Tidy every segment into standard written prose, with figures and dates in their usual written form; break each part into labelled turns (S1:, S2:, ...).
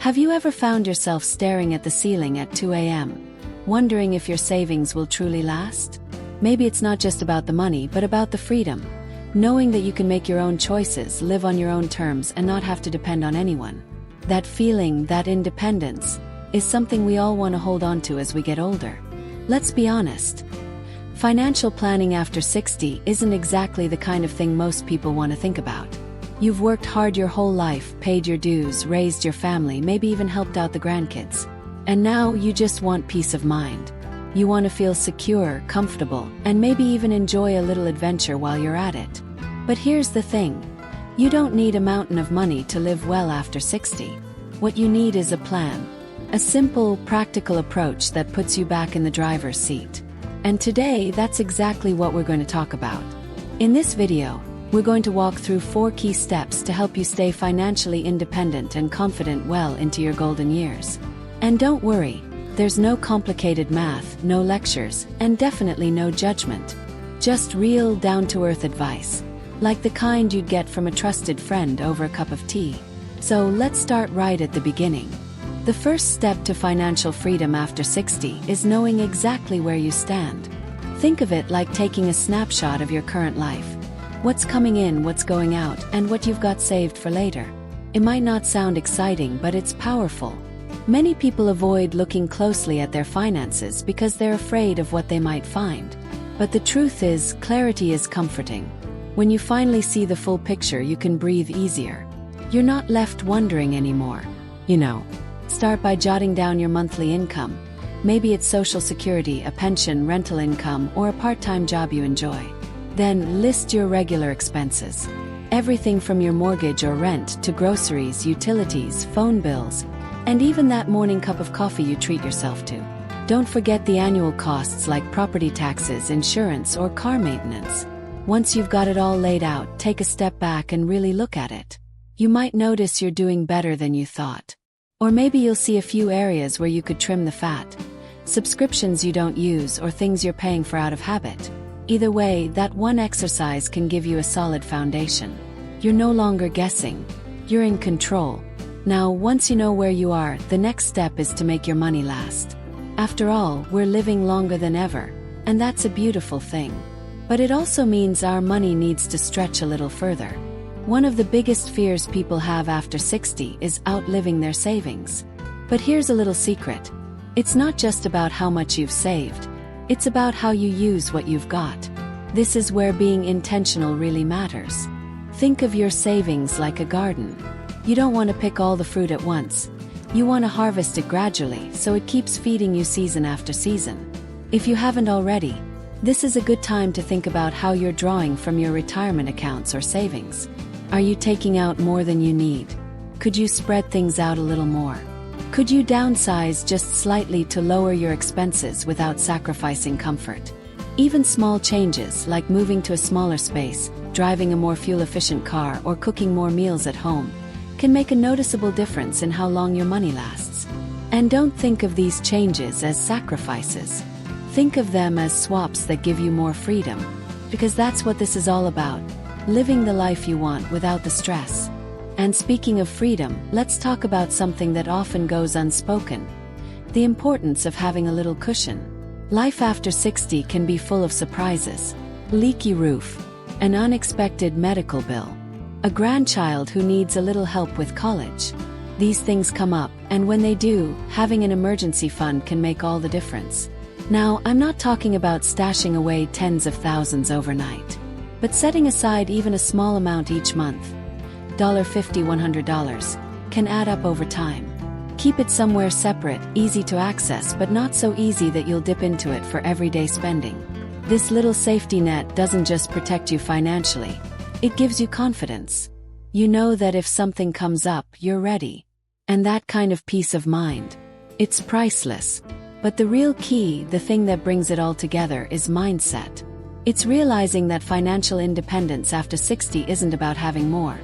S1: Have you ever found yourself staring at the ceiling at 2 a.m., wondering if your savings will truly last? Maybe it's not just about the money, but about the freedom. Knowing that you can make your own choices, live on your own terms, and not have to depend on anyone. That feeling, that independence, is something we all want to hold on to as we get older. Let's be honest. Financial planning after 60 isn't exactly the kind of thing most people want to think about. You've worked hard your whole life, paid your dues, raised your family, maybe even helped out the grandkids. And now you just want peace of mind. You want to feel secure, comfortable, and maybe even enjoy a little adventure while you're at it. But here's the thing. You don't need a mountain of money to live well after 60. What you need is a plan. A simple, practical approach that puts you back in the driver's seat. And today, that's exactly what we're going to talk about. In this video, we're going to walk through 4 key steps to help you stay financially independent and confident well into your golden years. And don't worry, there's no complicated math, no lectures, and definitely no judgment. Just real, down-to-earth advice, like the kind you'd get from a trusted friend over a cup of tea. So let's start right at the beginning. The first step to financial freedom after 60 is knowing exactly where you stand. Think of it like taking a snapshot of your current life. What's coming in, what's going out, and what you've got saved for later. It might not sound exciting, but it's powerful. Many people avoid looking closely at their finances because they're afraid of what they might find. But the truth is, clarity is comforting. When you finally see the full picture, you can breathe easier. You're not left wondering anymore. Start by jotting down your monthly income. Maybe it's Social Security, a pension, rental income, or a part-time job you enjoy. Then list your regular expenses. Everything from your mortgage or rent to groceries, utilities, phone bills, and even that morning cup of coffee you treat yourself to. Don't forget the annual costs like property taxes, insurance, or car maintenance. Once you've got it all laid out, take a step back and really look at it. You might notice you're doing better than you thought. Or maybe you'll see a few areas where you could trim the fat. Subscriptions you don't use or things you're paying for out of habit. Either way, that one exercise can give you a solid foundation. You're no longer guessing. You're in control. Now, once you know where you are, the next step is to make your money last. After all, we're living longer than ever, and that's a beautiful thing. But it also means our money needs to stretch a little further. One of the biggest fears people have after 60 is outliving their savings. But here's a little secret. It's not just about how much you've saved. It's about how you use what you've got. This is where being intentional really matters. Think of your savings like a garden. You don't want to pick all the fruit at once. You want to harvest it gradually so it keeps feeding you season after season. If you haven't already, this is a good time to think about how you're drawing from your retirement accounts or savings. Are you taking out more than you need? Could you spread things out a little more? Could you downsize just slightly to lower your expenses without sacrificing comfort? Even small changes like moving to a smaller space, driving a more fuel-efficient car, or cooking more meals at home can make a noticeable difference in how long your money lasts. And don't think of these changes as sacrifices. Think of them as swaps that give you more freedom. Because that's what this is all about. Living the life you want without the stress. And speaking of freedom, let's talk about something that often goes unspoken. The importance of having a little cushion. Life after 60 can be full of surprises. Leaky roof, an unexpected medical bill, a grandchild who needs a little help with college. These things come up, and when they do, having an emergency fund can make all the difference. Now, I'm not talking about stashing away tens of thousands overnight, but setting aside even a small amount each month. $50, $100 can add up over time. Keep it somewhere separate, easy to access, but not so easy that you'll dip into it for everyday spending. This little safety net doesn't just protect you financially, it gives you confidence. You know that if something comes up, you're ready. And that kind of peace of mind, it's priceless. But the real key, the thing that brings it all together, is mindset. It's realizing that financial independence after 60 isn't about having more.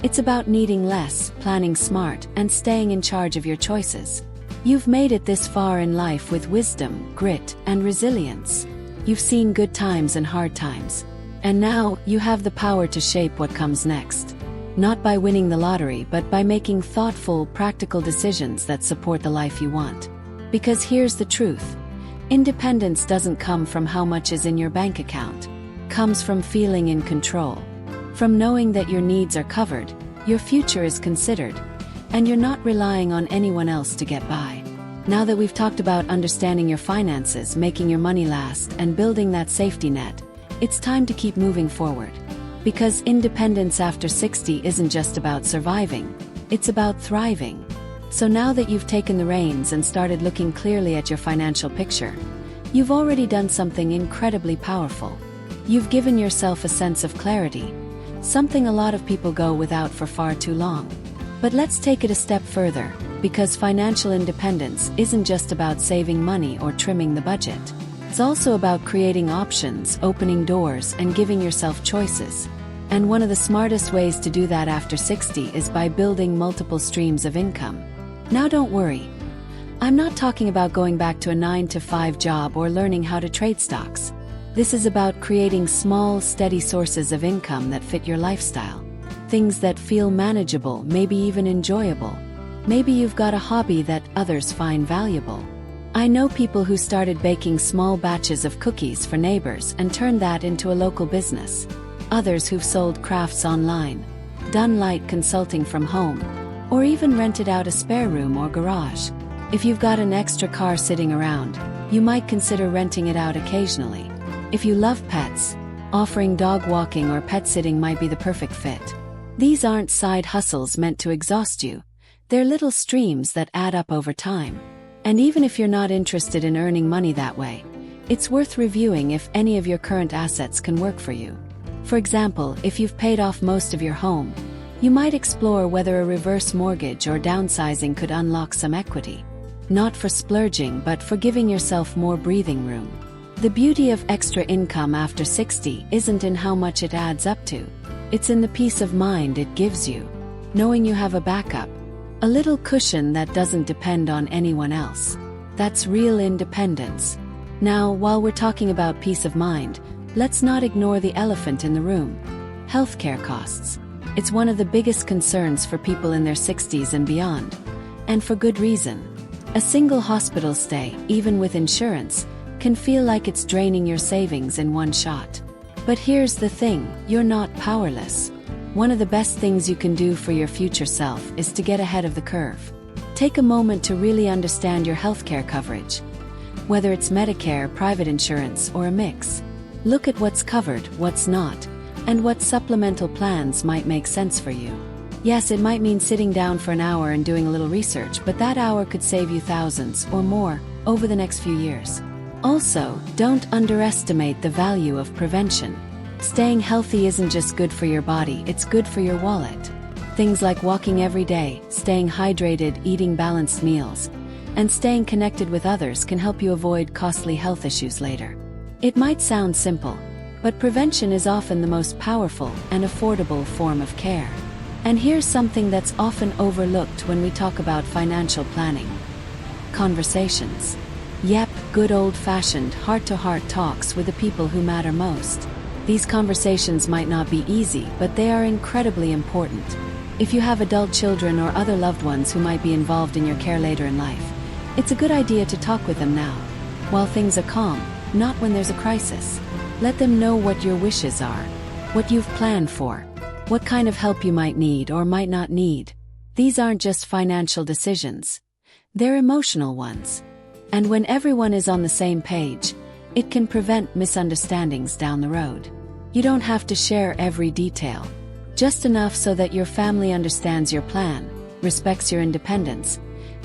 S1: It's about needing less, planning smart, and staying in charge of your choices. You've made it this far in life with wisdom, grit, and resilience. You've seen good times and hard times. And now, you have the power to shape what comes next. Not by winning the lottery, but by making thoughtful, practical decisions that support the life you want. Because here's the truth. Independence doesn't come from how much is in your bank account. It comes from feeling in control. From knowing that your needs are covered, your future is considered, and you're not relying on anyone else to get by. Now that we've talked about understanding your finances, making your money last, and building that safety net, it's time to keep moving forward. Because independence after 60 isn't just about surviving, it's about thriving. So now that you've taken the reins and started looking clearly at your financial picture, you've already done something incredibly powerful. You've given yourself a sense of clarity, something a lot of people go without for far too long. But let's take it a step further, because financial independence isn't just about saving money or trimming the budget. It's also about creating options, opening doors, and giving yourself choices. And one of the smartest ways to do that after 60 is by building multiple streams of income. Now don't worry. I'm not talking about going back to a 9-to-5 job or learning how to trade stocks. This is about creating small, steady sources of income that fit your lifestyle. Things that feel manageable, maybe even enjoyable. Maybe you've got a hobby that others find valuable. I know people who started baking small batches of cookies for neighbors and turned that into a local business. Others who've sold crafts online, done light consulting from home, or even rented out a spare room or garage. If you've got an extra car sitting around, you might consider renting it out occasionally. If you love pets, offering dog walking or pet sitting might be the perfect fit. These aren't side hustles meant to exhaust you. They're little streams that add up over time. And even if you're not interested in earning money that way, it's worth reviewing if any of your current assets can work for you. For example, if you've paid off most of your home, you might explore whether a reverse mortgage or downsizing could unlock some equity. Not for splurging, but for giving yourself more breathing room. The beauty of extra income after 60 isn't in how much it adds up to. It's in the peace of mind it gives you. Knowing you have a backup, a little cushion that doesn't depend on anyone else. That's real independence. Now, while we're talking about peace of mind, let's not ignore the elephant in the room. Healthcare costs. It's one of the biggest concerns for people in their 60s and beyond. And for good reason. A single hospital stay, even with insurance, can feel like it's draining your savings in one shot. But here's the thing, you're not powerless. One of the best things you can do for your future self is to get ahead of the curve. Take a moment to really understand your healthcare coverage. Whether it's Medicare, private insurance, or a mix. Look at what's covered, what's not, and what supplemental plans might make sense for you. Yes, it might mean sitting down for an hour and doing a little research, but that hour could save you thousands or more over the next few years. Also, don't underestimate the value of prevention. Staying healthy isn't just good for your body, it's good for your wallet. Things like walking every day, staying hydrated, eating balanced meals, and staying connected with others can help you avoid costly health issues later. It might sound simple, but prevention is often the most powerful and affordable form of care. And here's something that's often overlooked when we talk about financial planning. Conversations. Yep, good old-fashioned, heart-to-heart talks with the people who matter most. These conversations might not be easy, but they are incredibly important. If you have adult children or other loved ones who might be involved in your care later in life, it's a good idea to talk with them now, while things are calm, not when there's a crisis. Let them know what your wishes are, what you've planned for, what kind of help you might need or might not need. These aren't just financial decisions. They're emotional ones. And when everyone is on the same page, it can prevent misunderstandings down the road. You don't have to share every detail, just enough so that your family understands your plan, respects your independence,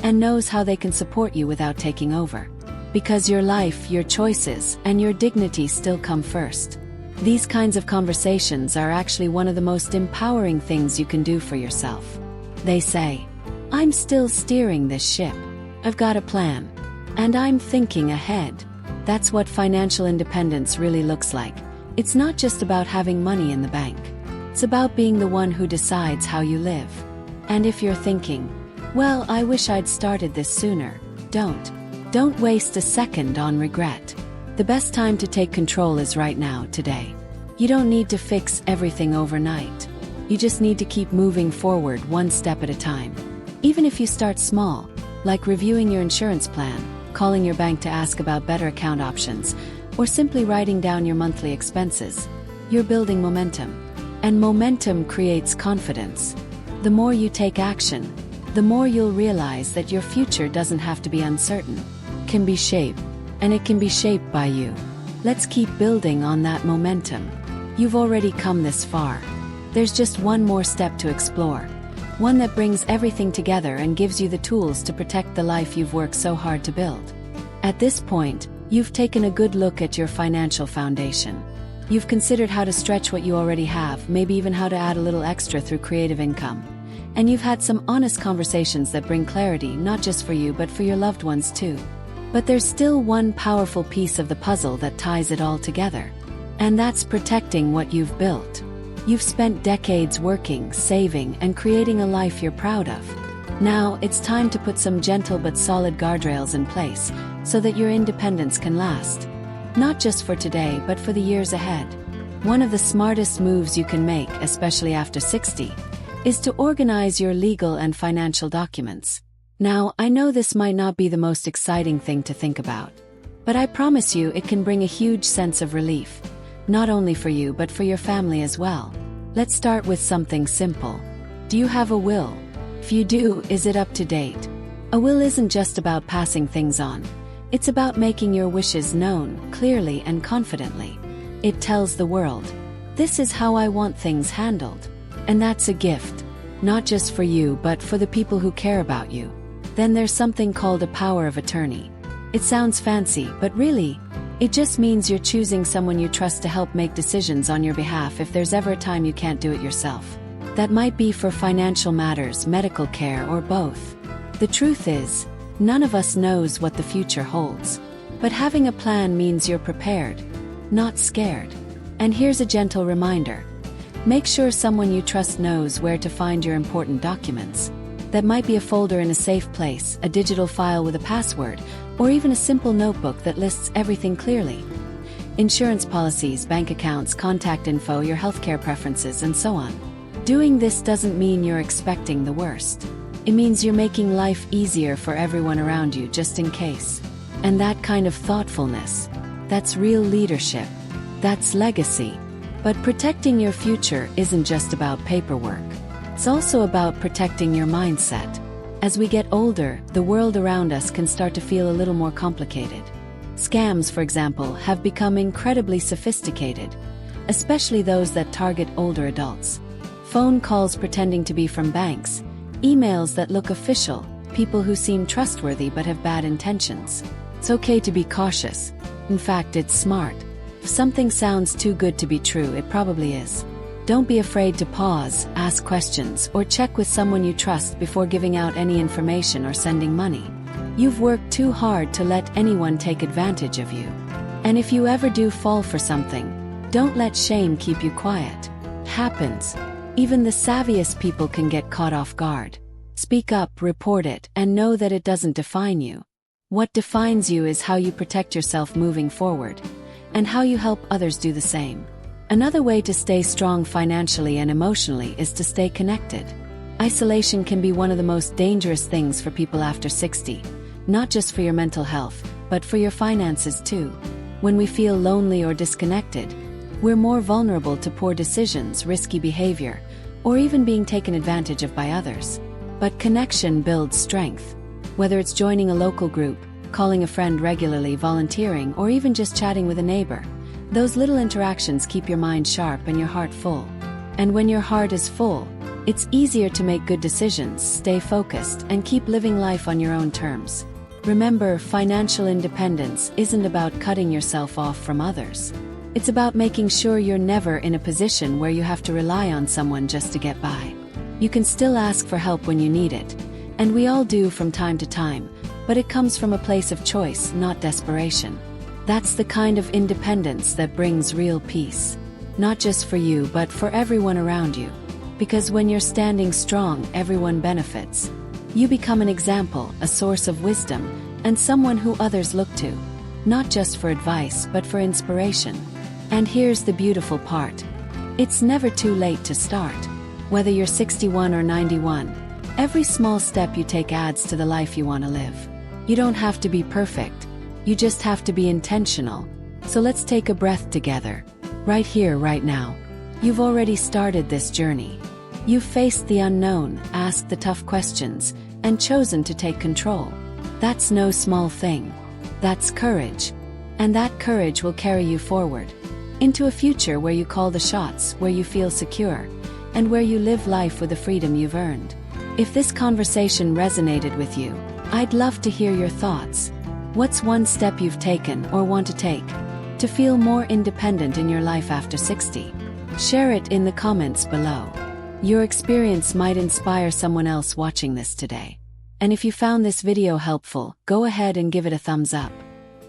S1: and knows how they can support you without taking over. Because your life, your choices, and your dignity still come first. These kinds of conversations are actually one of the most empowering things you can do for yourself. They say, I'm still steering this ship. I've got a plan. And I'm thinking ahead. That's what financial independence really looks like. It's not just about having money in the bank. It's about being the one who decides how you live. And if you're thinking, well, I wish I'd started this sooner, Don't waste a second on regret. The best time to take control is right now, today. You don't need to fix everything overnight. You just need to keep moving forward one step at a time. Even if you start small, like reviewing your insurance plan, calling your bank to ask about better account options, or simply writing down your monthly expenses, you're building momentum. And momentum creates confidence. The more you take action, the more you'll realize that your future doesn't have to be uncertain. It can be shaped, and it can be shaped by you. Let's keep building on that momentum. You've already come this far. There's just one more step to explore. One that brings everything together and gives you the tools to protect the life you've worked so hard to build. At this point, you've taken a good look at your financial foundation. You've considered how to stretch what you already have, maybe even how to add a little extra through creative income. And you've had some honest conversations that bring clarity, not just for you but for your loved ones too. But there's still one powerful piece of the puzzle that ties it all together. And that's protecting what you've built. You've spent decades working, saving, and creating a life you're proud of. Now, it's time to put some gentle but solid guardrails in place so that your independence can last. Not just for today, but for the years ahead. One of the smartest moves you can make, especially after 60, is to organize your legal and financial documents. Now, I know this might not be the most exciting thing to think about, but I promise you it can bring a huge sense of relief. Not only for you but for your family as well. Let's start with something simple. Do you have a will? If you do, is it up to date? A will isn't just about passing things on. It's about making your wishes known, clearly and confidently. It tells the world, this is how I want things handled. And that's a gift, not just for you but for the people who care about you. Then there's something called a power of attorney. It sounds fancy, but really, it just means you're choosing someone you trust to help make decisions on your behalf if there's ever a time you can't do it yourself. That might be for financial matters, medical care, or both. The truth is, none of us knows what the future holds. But having a plan means you're prepared, not scared. And here's a gentle reminder. Make sure someone you trust knows where to find your important documents. That might be a folder in a safe place, a digital file with a password, or even a simple notebook that lists everything clearly. Insurance policies, bank accounts, contact info, your healthcare preferences, and so on. Doing this doesn't mean you're expecting the worst. It means you're making life easier for everyone around you just in case. And that kind of thoughtfulness, that's real leadership. That's legacy. But protecting your future isn't just about paperwork. It's also about protecting your mindset. As we get older, the world around us can start to feel a little more complicated. Scams, for example, have become incredibly sophisticated, especially those that target older adults. Phone calls pretending to be from banks, emails that look official, people who seem trustworthy but have bad intentions. It's okay to be cautious. In fact, it's smart. If something sounds too good to be true, it probably is. Don't be afraid to pause, ask questions, or check with someone you trust before giving out any information or sending money. You've worked too hard to let anyone take advantage of you. And if you ever do fall for something, don't let shame keep you quiet. It happens. Even the savviest people can get caught off guard. Speak up, report it, and know that it doesn't define you. What defines you is how you protect yourself moving forward, and how you help others do the same. Another way to stay strong financially and emotionally is to stay connected. Isolation can be one of the most dangerous things for people after 60, not just for your mental health, but for your finances too. When we feel lonely or disconnected, we're more vulnerable to poor decisions, risky behavior, or even being taken advantage of by others. But connection builds strength. Whether it's joining a local group, calling a friend regularly, volunteering, or even just chatting with a neighbor, those little interactions keep your mind sharp and your heart full. And when your heart is full, it's easier to make good decisions, stay focused, and keep living life on your own terms. Remember, financial independence isn't about cutting yourself off from others. It's about making sure you're never in a position where you have to rely on someone just to get by. You can still ask for help when you need it, and we all do from time to time, but it comes from a place of choice, not desperation. That's the kind of independence that brings real peace. Not just for you but for everyone around you. Because when you're standing strong, everyone benefits. You become an example, a source of wisdom, and someone who others look to. Not just for advice but for inspiration. And here's the beautiful part. It's never too late to start. Whether you're 61 or 91, every small step you take adds to the life you want to live. You don't have to be perfect. You just have to be intentional. So let's take a breath together. Right here, right now. You've already started this journey. You've faced the unknown, asked the tough questions, and chosen to take control. That's no small thing. That's courage. And that courage will carry you forward into a future where you call the shots, where you feel secure, and where you live life with the freedom you've earned. If this conversation resonated with you, I'd love to hear your thoughts. What's one step you've taken or want to take to feel more independent in your life after 60? Share it in the comments below. Your experience might inspire someone else watching this today. And if you found this video helpful, go ahead and give it a thumbs up.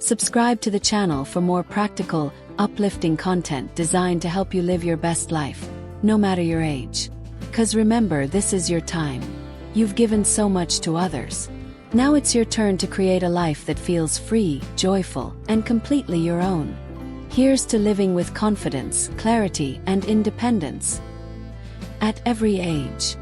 S1: Subscribe to the channel for more practical, uplifting content designed to help you live your best life, no matter your age. 'Cause remember, this is your time. You've given so much to others. Now it's your turn to create a life that feels free, joyful, and completely your own. Here's to living with confidence, clarity, and independence at every age.